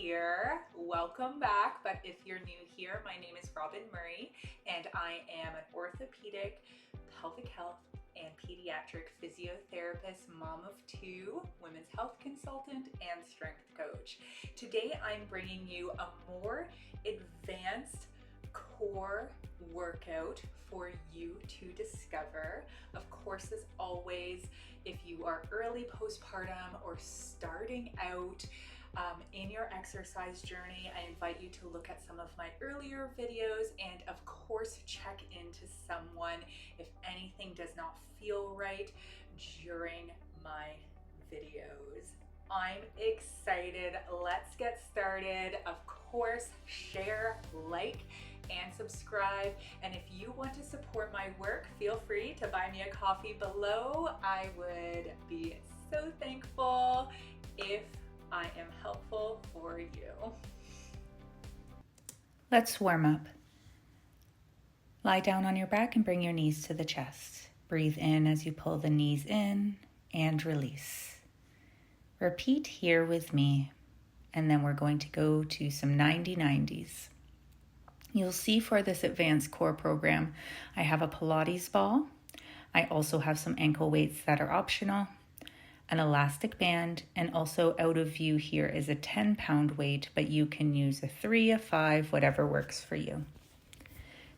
here. Welcome back. But if you're new here, my name is Robyn Murray, and I am an orthopedic, pelvic health, and pediatric physiotherapist, mom of two, women's health consultant, and strength coach. Today, I'm bringing you a more advanced core workout for you to discover. Of course, as always, if you are early postpartum or starting out in your exercise journey, I invite you to look at some of my earlier videos and of course check into someone if anything does not feel right during my videos. I'm excited. Let's get started. Of course, share, like, and subscribe. And if you want to support my work, feel free to buy me a coffee below. I would be so thankful if I am helpful for you. Let's warm up. Lie down on your back and bring your knees to the chest. Breathe in as you pull the knees in and release. Repeat here with me, and then we're going to go to some 90-90s. You'll see for this advanced core program, I have a Pilates ball. I also have some ankle weights that are optional, an elastic band, and also out of view here is a 10-pound weight, but you can use a 3, a 5, whatever works for you.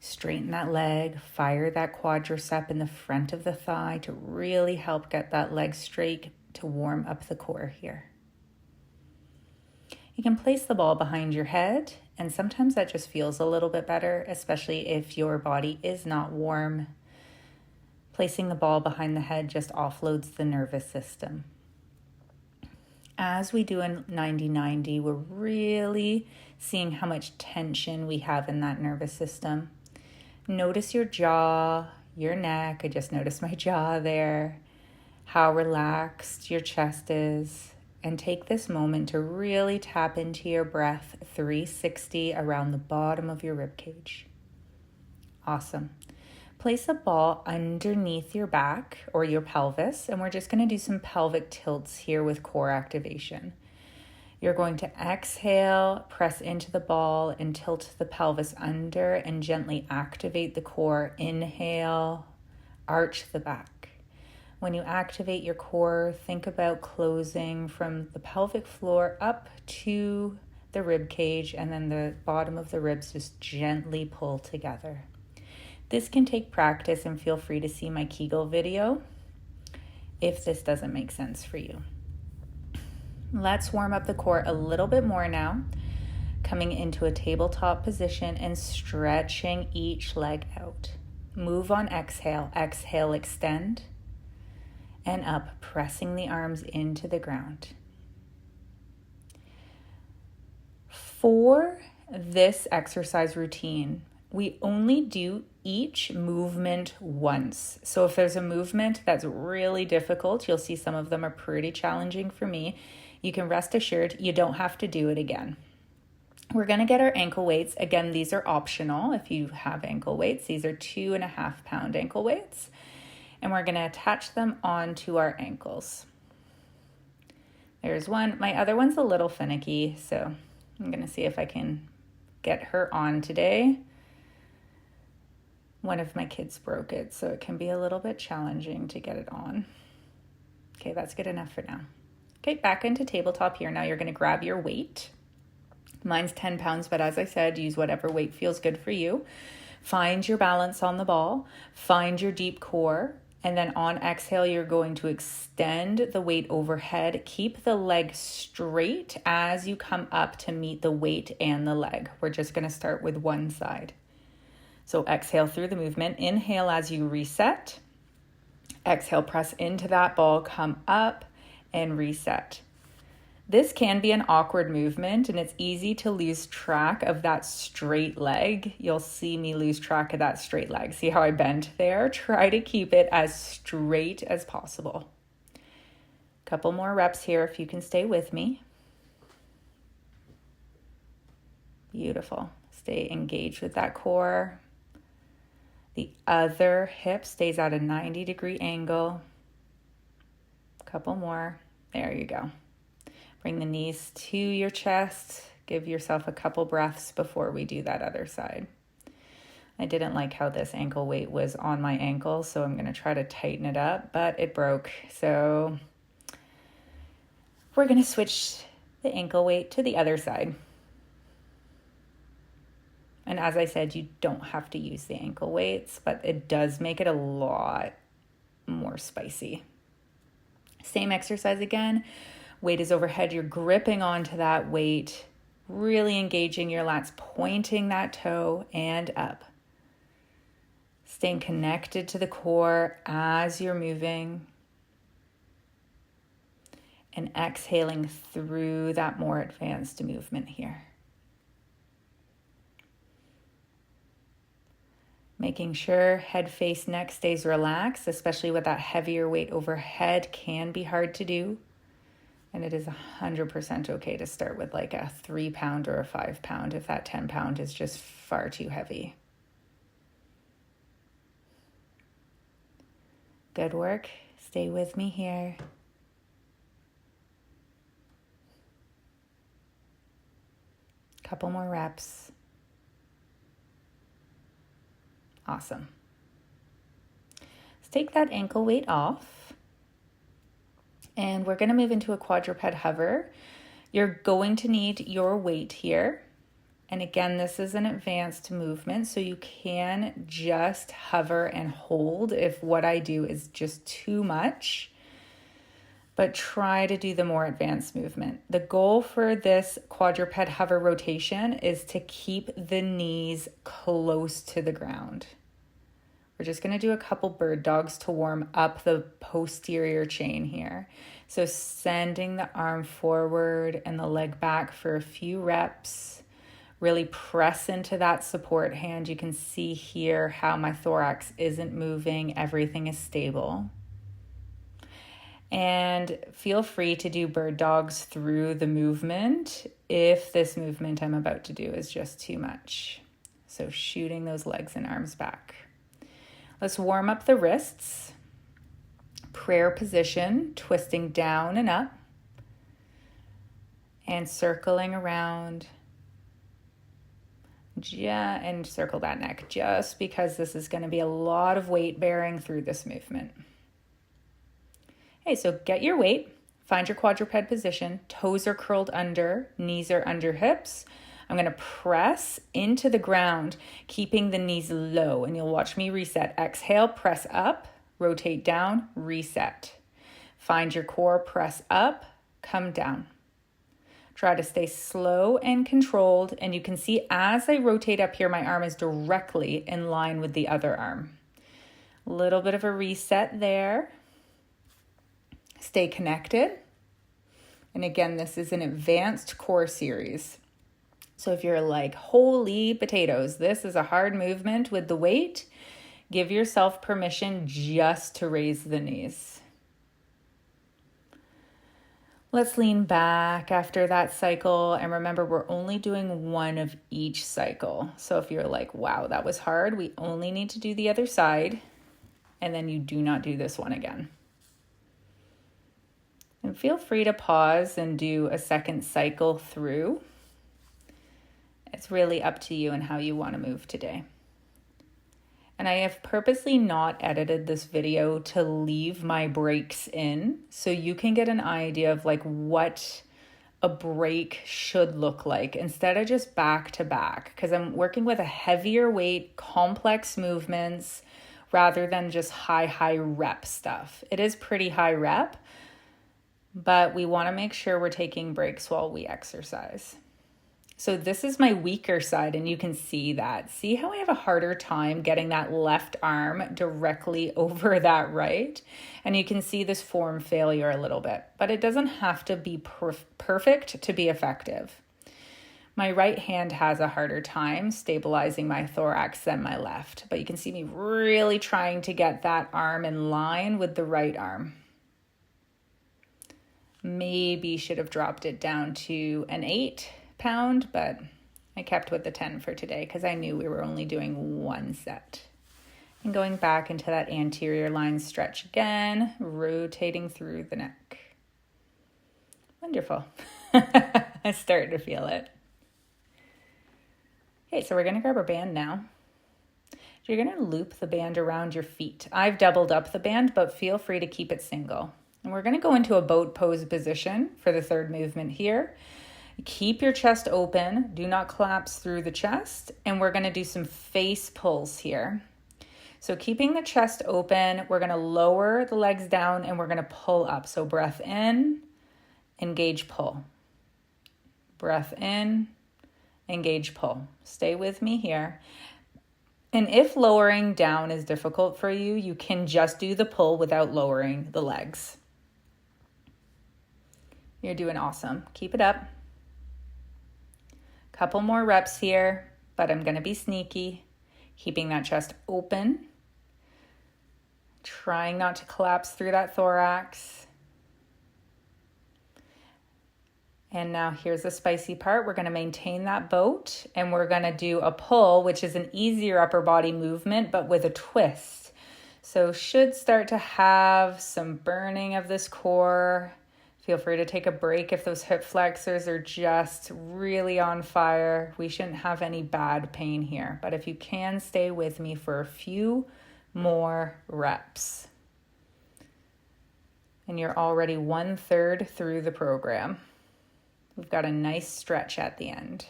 Straighten that leg, fire that quadricep in the front of the thigh to really help get that leg straight to warm up the core here. You can place the ball behind your head, and sometimes that just feels a little bit better, especially if your body is not warm. Placing the ball behind the head just offloads the nervous system. As we do a 90-90, we're really seeing how much tension we have in that nervous system. Notice your jaw, your neck. I just noticed my jaw there. How relaxed your chest is. And take this moment to really tap into your breath 360 around the bottom of your rib cage. Awesome. Place a ball underneath your back or your pelvis, and we're just going to do some pelvic tilts here with core activation. You're going to exhale, press into the ball, and tilt the pelvis under and gently activate the core. Inhale, arch the back. When you activate your core, think about closing from the pelvic floor up to the rib cage, and then the bottom of the ribs just gently pull together. This can take practice, and feel free to see my Kegel video if this doesn't make sense for you. Let's warm up the core a little bit more now, coming into a tabletop position and stretching each leg out. Move on exhale. Exhale, extend. And up, pressing the arms into the ground. For this exercise routine, we only do each movement once. So if there's a movement that's really difficult, you'll see some of them are pretty challenging for me, you can rest assured you don't have to do it again. We're going to get our ankle weights. Again, these are optional if you have ankle weights. These are 2.5-pound ankle weights. And we're going to attach them onto our ankles. There's one. My other one's a little finicky, so I'm going to see if I can get her on today. One of my kids broke it, so it can be a little bit challenging to get it on. Okay, that's good enough for now. Okay, back into tabletop here. Now you're going to grab your weight. Mine's 10 pounds, but as I said, use whatever weight feels good for you. Find your balance on the ball. Find your deep core. And then on exhale, you're going to extend the weight overhead. Keep the leg straight as you come up to meet the weight and the leg. We're just going to start with one side. So exhale through the movement. Inhale as you reset. Exhale, press into that ball, come up and reset. This can be an awkward movement, and it's easy to lose track of that straight leg. You'll see me lose track of that straight leg. See how I bent there? Try to keep it as straight as possible. Couple more reps here if you can stay with me. Beautiful. Stay engaged with that core. The other hip stays at a 90-degree angle. Couple more. There you go. Bring the knees to your chest. Give yourself a couple breaths before we do that other side. I didn't like how this ankle weight was on my ankle, so I'm going to try to tighten it up, but it broke. So we're going to switch the ankle weight to the other side. And as I said, you don't have to use the ankle weights, but it does make it a lot more spicy. Same exercise again. Weight is overhead. You're gripping onto that weight, really engaging your lats, pointing that toe and up. Staying connected to the core as you're moving. And exhaling through that more advanced movement here. Making sure head, face, neck stays relaxed, especially with that heavier weight overhead, can be hard to do. And it is 100% okay to start with like a 3 pound or a 5 pound if that 10 pound is just far too heavy. Good work. Stay with me here. Couple more reps. Awesome. Let's take that ankle weight off. And we're going to move into a quadruped hover. You're going to need your weight here. And again, this is an advanced movement, so you can just hover and hold if what I do is just too much. But try to do the more advanced movement. The goal for this quadruped hover rotation is to keep the knees close to the ground. We're just going to do a couple bird dogs to warm up the posterior chain here. So sending the arm forward and the leg back for a few reps. Really press into that support hand. You can see here how my thorax isn't moving. Everything is stable. And feel free to do bird dogs through the movement if this movement I'm about to do is just too much. So shooting those legs and arms back. Let's warm up the wrists. Prayer position, twisting down and up. And circling around. And circle that neck, just because this is going to be a lot of weight bearing through this movement. Okay, so get your weight, find your quadruped position, toes are curled under, knees are under hips. I'm going to press into the ground, keeping the knees low, and you'll watch me reset. Exhale, press up, rotate down, reset. Find your core, press up, come down. Try to stay slow and controlled, and you can see as I rotate up here, my arm is directly in line with the other arm. A little bit of a reset there. Stay connected. And again, this is an advanced core series. So if you're like, holy potatoes, this is a hard movement with the weight, give yourself permission just to raise the knees. Let's lean back after that cycle. And remember, we're only doing one of each cycle. So if you're like, wow, that was hard, we only need to do the other side. And then you do not do this one again. And feel free to pause and do a second cycle through. It's really up to you and how you want to move today. And I have purposely not edited this video to leave my breaks in so you can get an idea of like what a break should look like instead of just back to back, because I'm working with a heavier weight, complex movements rather than just high rep stuff. It is pretty high rep, but we want to make sure we're taking breaks while we exercise. So this is my weaker side, and you can see that. See how I have a harder time getting that left arm directly over that right? And you can see this form failure a little bit, but it doesn't have to be perfect to be effective. My right hand has a harder time stabilizing my thorax than my left, but you can see me really trying to get that arm in line with the right arm. Maybe should have dropped it down to an 8 pound, but I kept with the 10 for today because I knew we were only doing one set. And going back into that anterior line stretch again, rotating through the neck. Wonderful. I'm starting to feel it. Okay, so we're going to grab our band now. You're going to loop the band around your feet. I've doubled up the band, but feel free to keep it single. And we're going to go into a boat pose position for the third movement here. Keep your chest open. Do not collapse through the chest. And we're going to do some face pulls here. So keeping the chest open, we're going to lower the legs down and we're going to pull up. So breath in, engage, pull. Breath in, engage, pull. Stay with me here. And if lowering down is difficult for you, you can just do the pull without lowering the legs. You're doing awesome. Keep it up. Couple more reps here, but I'm going to be sneaky. Keeping that chest open. Trying not to collapse through that thorax. And now here's the spicy part. We're going to maintain that boat and we're going to do a pull, which is an easier upper body movement, but with a twist. So should start to have some burning of this core. Feel free to take a break if those hip flexors are just really on fire. We shouldn't have any bad pain here, but if you can, stay with me for a few more reps. And you're already 1/3 through the program. We've got a nice stretch at the end.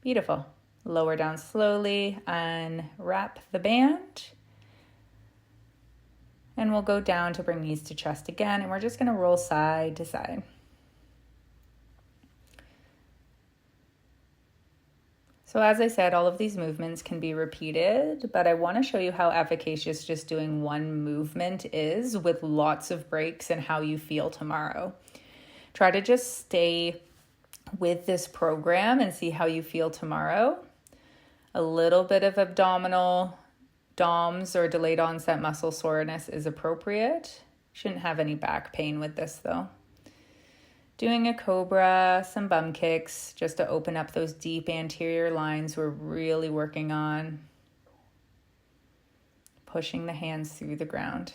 Beautiful. Lower down slowly, unwrap the band. And we'll go down to bring knees to chest again. And we're just going to roll side to side. So as I said, all of these movements can be repeated, but I want to show you how efficacious just doing one movement is with lots of breaks and how you feel tomorrow. Try to just stay with this program and see how you feel tomorrow. A little bit of abdominal DOMS or delayed onset muscle soreness is appropriate. Shouldn't have any back pain with this though. Doing a cobra, some bum kicks, just to open up those deep anterior lines we're really working on. Pushing the hands through the ground.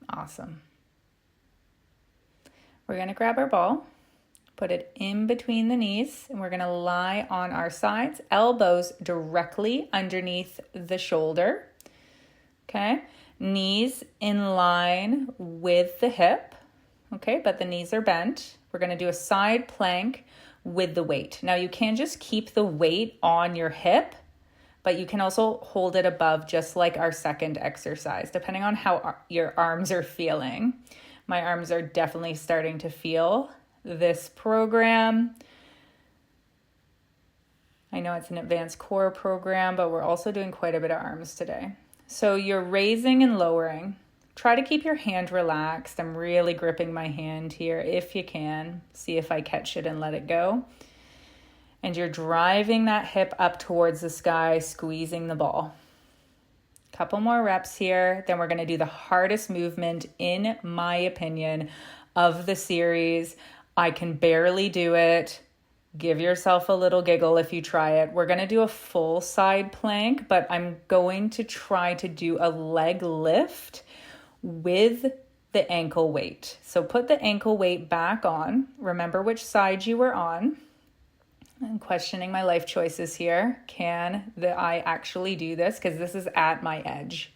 Awesome. We're going to grab our ball, put it in between the knees, and we're going to lie on our sides, elbows directly underneath the shoulder. Okay, knees in line with the hip. Okay, but the knees are bent. We're going to do a side plank with the weight. Now you can just keep the weight on your hip, but you can also hold it above, just like our second exercise, depending on how your arms are feeling. My arms are definitely starting to feel this program. I know it's an advanced core program, but we're also doing quite a bit of arms today. So you're raising and lowering. Try to keep your hand relaxed. I'm really gripping my hand here if you can. See if I catch it and let it go. And you're driving that hip up towards the sky, squeezing the ball. Couple more reps here. Then we're going to do the hardest movement, in my opinion, of the series. I can barely do it. Give yourself a little giggle if you try it. We're going to do a full side plank, but I'm going to try to do a leg lift with the ankle weight. So put the ankle weight back on. Remember which side you were on. I'm questioning my life choices here. Can I actually do this? Because this is at my edge.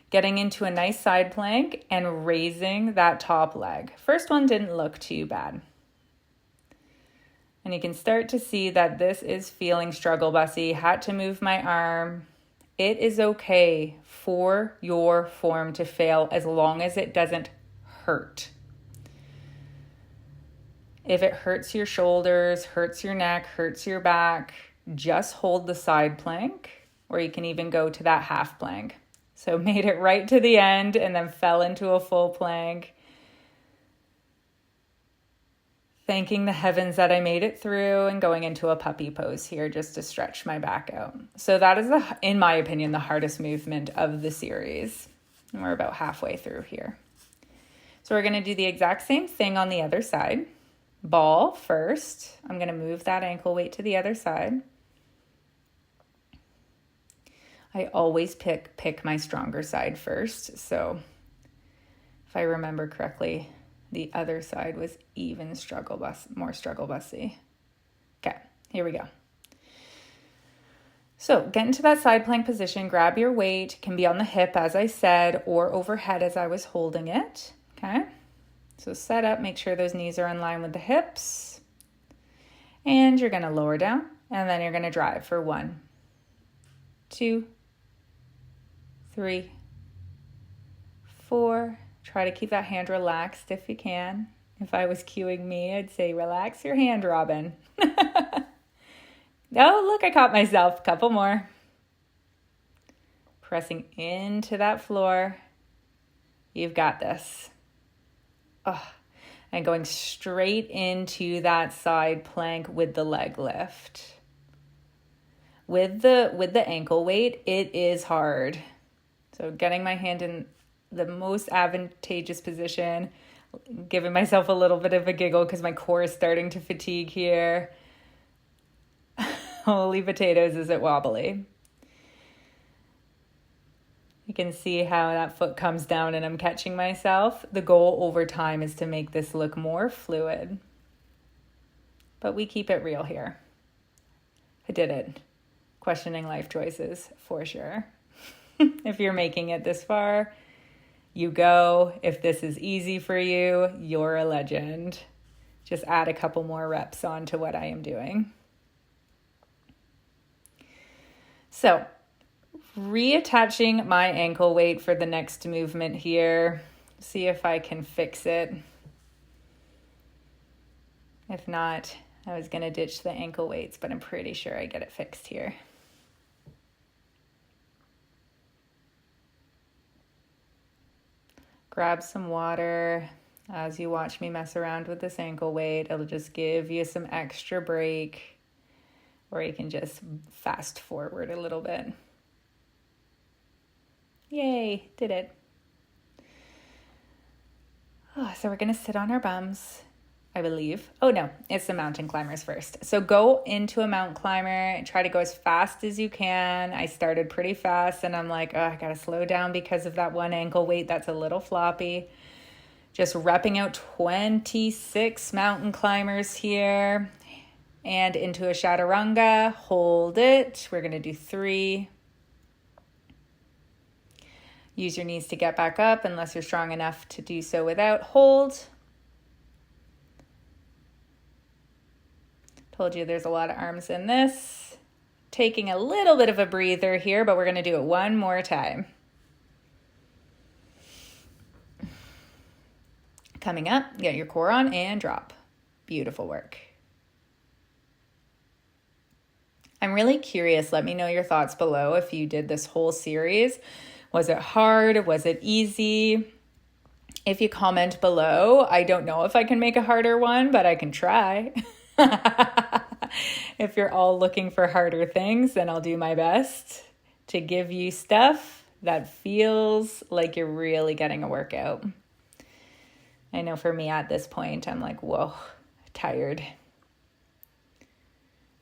Getting into a nice side plank and raising that top leg. First one didn't look too bad. And you can start to see that this is feeling struggle bussy. Had to move my arm. It is okay for your form to fail as long as it doesn't hurt. If it hurts your shoulders, hurts your neck, hurts your back, just hold the side plank, or you can even go to that half plank. So made it right to the end and then fell into a full plank. Thanking the heavens that I made it through and going into a puppy pose here just to stretch my back out. So that is, in my opinion, the hardest movement of the series. And we're about halfway through here. So we're going to do the exact same thing on the other side. Ball first. I'm going to move that ankle weight to the other side. I always pick my stronger side first. So if I remember correctly, The other side was even more struggle bussy. Okay, here we go. So get into that side plank position, grab your weight, can be on the hip as I said, or overhead as I was holding it, okay? So set up, make sure those knees are in line with the hips. And you're gonna lower down, and then you're gonna drive for 1, 2, 3, 4. Try to keep that hand relaxed if you can. If I was cueing me, I'd say relax your hand, Robyn. Oh, look, I caught myself. Couple more. Pressing into that floor. You've got this. Oh, and going straight into that side plank with the leg lift. With the ankle weight, it is hard. So getting my hand in the most advantageous position, giving myself a little bit of a giggle because my core is starting to fatigue here. Holy potatoes, is it wobbly? You can see how that foot comes down and I'm catching myself. The goal over time is to make this look more fluid. But we keep it real here. I did it. Questioning life choices, for sure. If you're making it this far, you go. If this is easy for you, you're a legend. Just add a couple more reps on to what I am doing. So, reattaching my ankle weight for the next movement here. See if I can fix it. If not, I was going to ditch the ankle weights, but I'm pretty sure I get it fixed here. Grab some water as you watch me mess around with this ankle weight. It'll just give you some extra break. Or you can just fast forward a little bit. Yay, did it. Oh, so we're going to sit on our bums, I believe. Oh no, it's the mountain climbers first. So go into a mountain climber and try to go as fast as you can. I started pretty fast and I'm like, oh, I got to slow down because of that one ankle weight that's a little floppy. Just repping out 26 mountain climbers here. And into a chaturanga, hold it. We're going to do 3. Use your knees to get back up unless you're strong enough to do so without. Hold. Told you there's a lot of arms in this. Taking a little bit of a breather here, but we're going to do it one more time. Coming up, get your core on and drop. Beautiful work. I'm really curious. Let me know your thoughts below if you did this whole series. Was it hard? Was it easy? If you comment below, I don't know if I can make a harder one, but I can try. If you're all looking for harder things, then I'll do my best to give you stuff that feels like you're really getting a workout. I know for me at this point, I'm like, whoa, tired.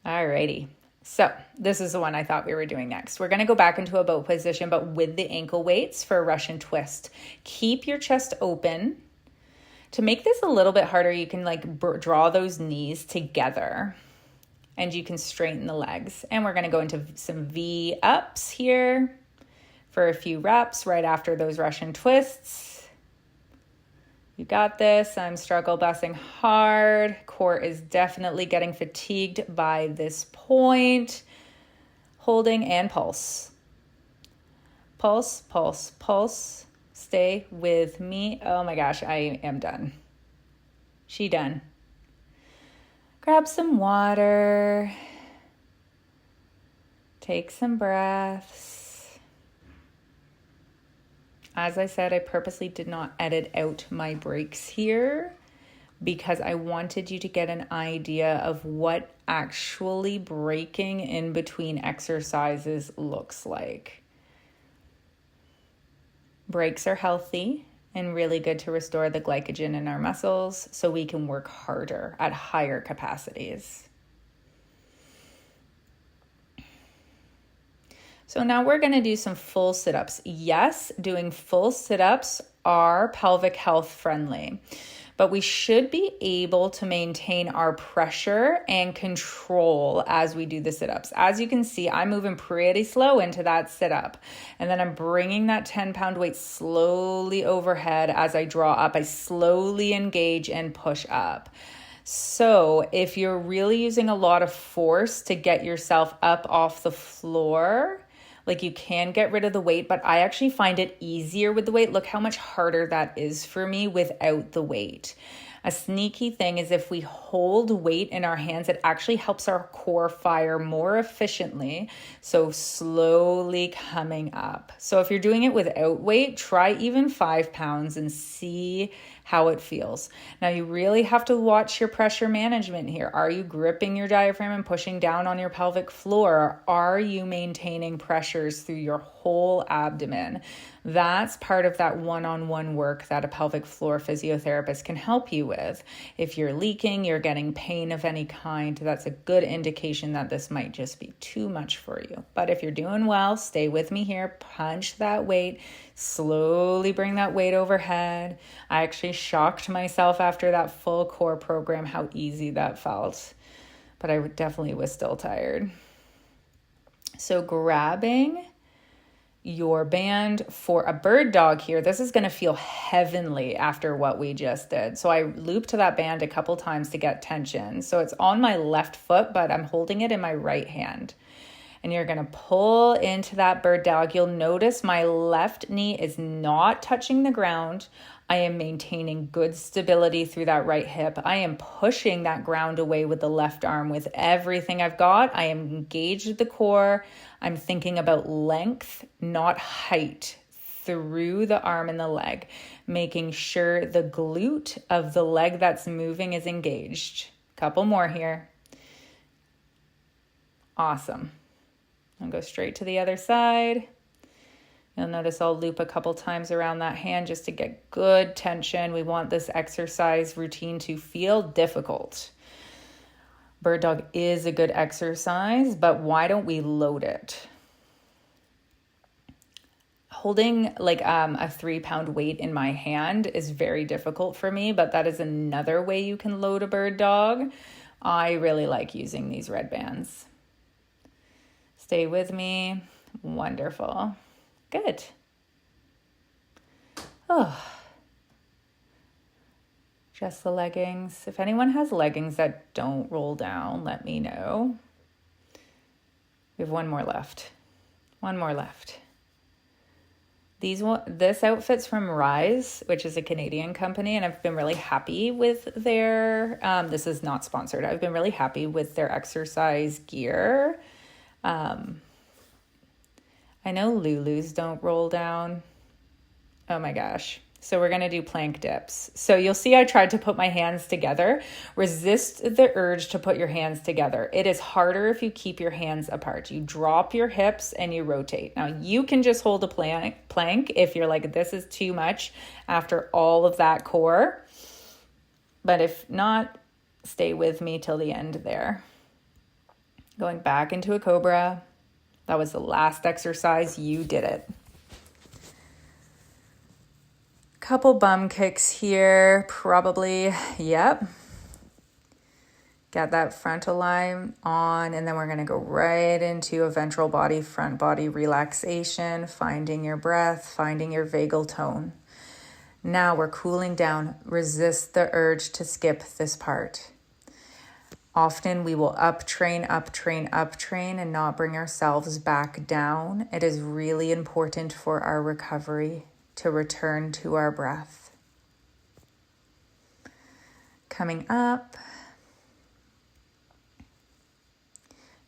Alrighty. So this is the one I thought we were doing next. We're going to go back into a boat position, but with the ankle weights for a Russian twist. Keep your chest open. To make this a little bit harder, you can draw those knees together and you can straighten the legs. And we're going to go into some V ups here for a few reps right after those Russian twists. You got this. I'm struggle bussing hard. Core is definitely getting fatigued by this point. Holding and pulse. Pulse, pulse, pulse. Stay with me. Oh my gosh, I am done. She done. Grab some water. Take some breaths. As I said, I purposely did not edit out my breaks here because I wanted you to get an idea of what actually breaking in between exercises looks like. Breaks are healthy and really good to restore the glycogen in our muscles so we can work harder at higher capacities. So now we're going to do some full sit-ups. Yes, doing full sit-ups are pelvic health friendly, but we should be able to maintain our pressure and control as we do the sit-ups. As you can see, I'm moving pretty slow into that sit-up, and then I'm bringing that 10-pound weight slowly overhead. As I draw up, I slowly engage and push up. So if you're really using a lot of force to get yourself up off the floor, like, you can get rid of the weight, but I actually find it easier with the weight. Look how much harder that is for me without the weight. A sneaky thing is if we hold weight in our hands, it actually helps our core fire more efficiently. So slowly coming up. So if you're doing it without weight, try even 5 pounds and see how it feels. Now, you really have to watch your pressure management here. Are you gripping your diaphragm and pushing down on your pelvic floor? Are you maintaining pressures through your whole abdomen? That's part of that one-on-one work that a pelvic floor physiotherapist can help you with. If you're leaking, you're getting pain of any kind, that's a good indication that this might just be too much for you. But if you're doing well, stay with me here, punch that weight, slowly bring that weight overhead. I actually shocked myself after that full core program how easy that felt, but I definitely was still tired. So grabbing your band for a bird dog here, this is going to feel heavenly after what we just did. So I looped that band a couple times to get tension. So it's on my left foot, but I'm holding it in my right hand. And you're going to pull into that bird dog. You'll notice my left knee is not touching the ground. I am maintaining good stability through that right hip. I am pushing that ground away with the left arm with everything I've got. I am engaged with the core. I'm thinking about length, not height, through the arm and the leg, making sure the glute of the leg that's moving is engaged. Couple more here. Awesome. I'll go straight to the other side. You'll notice I'll loop a couple times around that hand just to get good tension. We want this exercise routine to feel difficult. Bird dog is a good exercise, but why don't we load it? Holding like a 3-pound weight in my hand is very difficult for me, but that is another way you can load a bird dog. I really like using these red bands. Stay with me. Wonderful. Good. Oh, just the leggings. If anyone has leggings that don't roll down, let me know. We have one more left. One more left. This outfit's from Rise, which is a Canadian company, and I've been really happy with their, this is not sponsored. I've been really happy with their exercise gear. I know Lulus don't roll down. Oh my gosh. So we're going to do plank dips. So you'll see I tried to put my hands together. Resist the urge to put your hands together. It is harder if you keep your hands apart. You drop your hips and you rotate. Now you can just hold a plank if you're like, this is too much after all of that core. But if not, stay with me till the end there. Going back into a cobra. That was the last exercise. You did it. Couple bum kicks here, probably. Yep. Get that frontal line on, and then we're going to go right into a ventral body, front body relaxation, finding your breath, finding your vagal tone. Now we're cooling down. Resist the urge to skip this part. Often we will up train, and not bring ourselves back down. It is really important for our recovery to return to our breath. Coming up,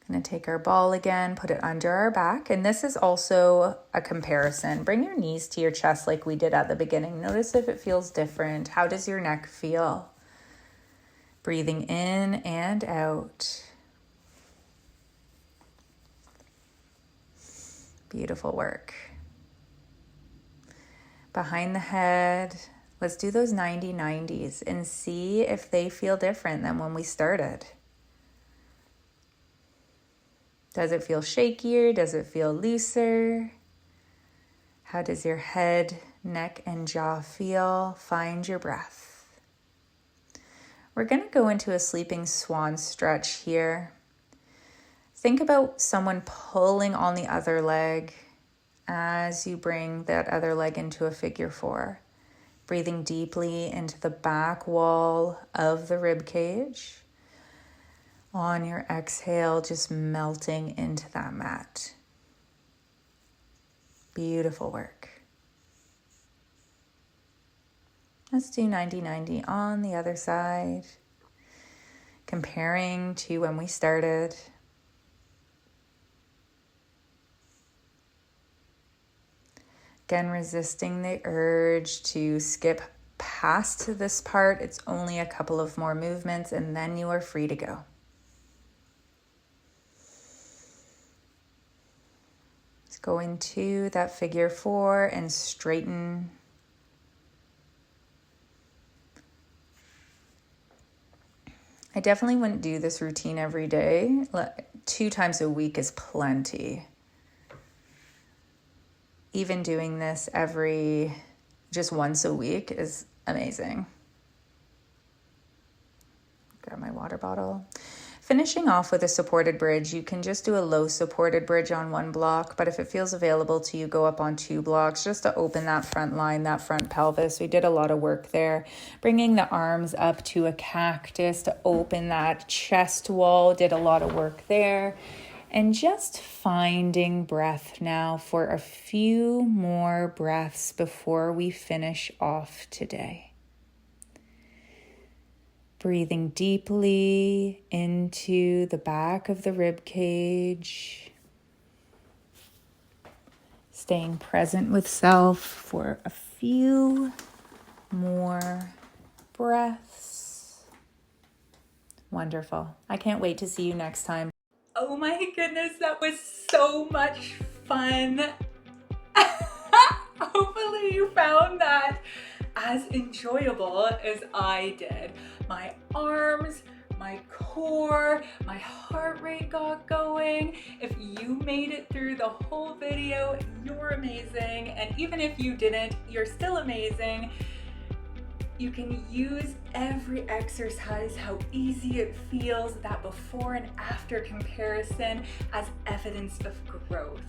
going to take our ball again, put it under our back. And this is also a comparison. Bring your knees to your chest like we did at the beginning. Notice if it feels different. How does your neck feel? Breathing in and out. Beautiful work. Behind the head, let's do those 90-90s and see if they feel different than when we started. Does it feel shakier? Does it feel looser? How does your head, neck, and jaw feel? Find your breath. We're going to go into a sleeping swan stretch here. Think about someone pulling on the other leg as you bring that other leg into a figure 4. Breathing deeply into the back wall of the rib cage. On your exhale, just melting into that mat. Beautiful work. Let's do 90-90 on the other side. Comparing to when we started. Again, resisting the urge to skip past this part. It's only a couple of more movements and then you are free to go. Let's go into that figure 4 and straighten. I definitely wouldn't do this routine every day. 2 times a week is plenty. Even doing this just once a week is amazing. Grab my water bottle. Finishing off with a supported bridge, you can just do a low supported bridge on 1 block, but if it feels available to you, go up on 2 blocks just to open that front line, that front pelvis. We did a lot of work there. Bringing the arms up to a cactus to open that chest wall, did a lot of work there. And just finding breath now for a few more breaths before we finish off today. Breathing deeply into the back of the rib cage. Staying present with self for a few more breaths. Wonderful. I can't wait to see you next time. Oh my goodness, that was so much fun. Hopefully you found that as enjoyable as I did. My arms, my core, my heart rate got going. If you made it through the whole video, you're amazing. And even if you didn't, you're still amazing. You can use every exercise, how easy it feels, that before and after comparison as evidence of growth.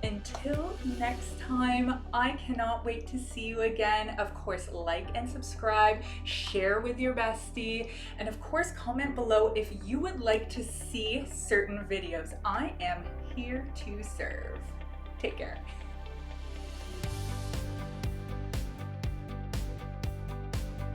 Until next time, I cannot wait to see you again. Of course, like and subscribe, share with your bestie, and of course, comment below if you would like to see certain videos. I am here to serve. Take care.